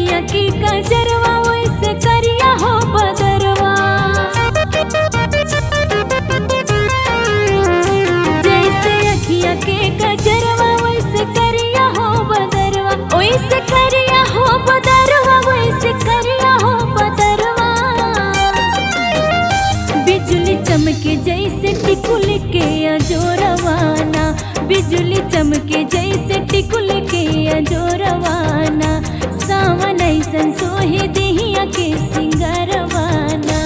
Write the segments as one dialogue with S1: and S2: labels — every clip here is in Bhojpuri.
S1: अखिया की कजरवा वैसे करिया हो बदरवा, जैसे अखिया के कजरवा वैसे करिया हो बदरवा, वैसे करिया हो बदरवा, वैसे करिया हो बदरवा। बिजली चमके जैसे टिकुल के अजोरवाना, बिजली चमके जैसे टिकुल के अजोरवाना, सावन ऐसन सोहे देहिया के सिंगरवाना।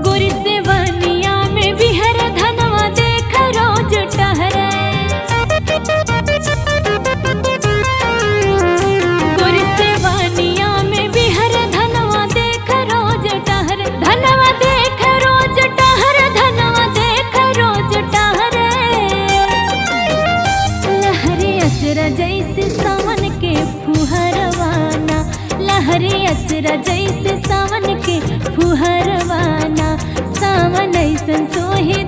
S1: गोरी से वनिया में बिहर धनवा देख रोज टहरे, गोरी से वनिया में बिहर धनवा देख रोज टहरे, धनवा देख रोज टहरे, धनवा देख रोज टहरे। लहरे अचरा जैसे सावन के फुहरवाना, लहरे अचरा जैसे सावन के फुहरवाना, सावन ऐसन सोहे